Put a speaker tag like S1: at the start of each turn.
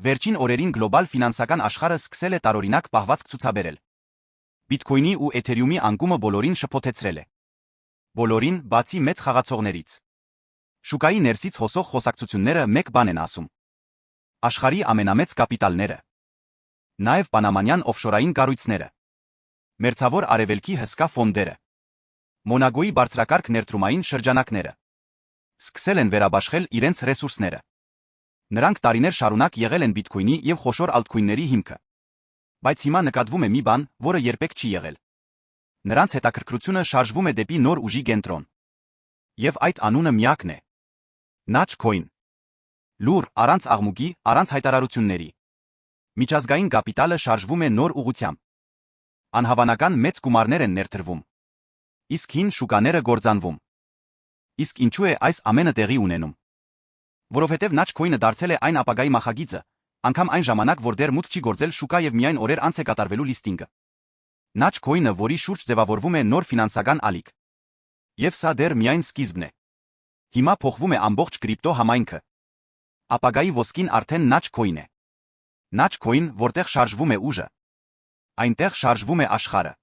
S1: Վերջին օրերին գլոբալ ֆինանսական աշխարհը սկսել է տարօրինակ պահվածք ցուցաբերել։ Բիթքոյնի ու Էթերիումի անկումը բոլորին շփոթեցրել է։ Բոլորին, բացի մեծ խաղացողներից։ Շուկայի ներսից հոսող խոսակցությունները մեկ բան են ասում. աշխարհի ամենամեծ կապիտալները, նաև պանամանյան օֆշորային կառույցները, մերձավոր արևելքի հսկա ֆոնդերը, Մոնագոյի բարձրակարգ ներդրումային շրջանակները սկսել են վերաբաշխել իրենց ռեսուրսները։ Նրանք տարիներ շարունակ եղել են բիթքոյնի եւ խոշոր ալտքոյնների հիմքը։ Բայց հիմա նկատվում է մի բան, որը երբեք չի եղել։ Նրանց հետաքրքրությունը շարժվում է դեպի նոր ուժի կենտրոն։ Եվ այդ անունը միակն է. Natchcoin։ Լուր, առանց աղմուկի, առանց հայտարարությունների։ Միջազգային կապիտալը շարժվում է նոր ուղղությամբ։ Անհավանական մեծ գումարներ են ներդրվում։ Իսկ հին շուկաները գործանվում։ Իսկ ինչու է այս ամենը տեղի ունենում։ Որովհետև Natchcoin-ը դարձել է այն ապագայի նախագիծը, անգամ այն ժամանակ, որ դեռ մուտք չի գործել շուկա եւ միայն օրեր անց է կատարվելու լիստինգը։ Natchcoin-ը, որի շուրջ ձևավորվում է նոր ֆինանսական ալիք։ Եվ սա դեռ միայն սկիզբն է։ Հիմա փոխվում է ամբողջ կրիպտո համայնքը։ Ապագայի ոսկին արդեն Natchcoin է։ Natchcoin, որտեղ շարժվում է ուժը։ Այնտեղ շարժվում է աշխարհը։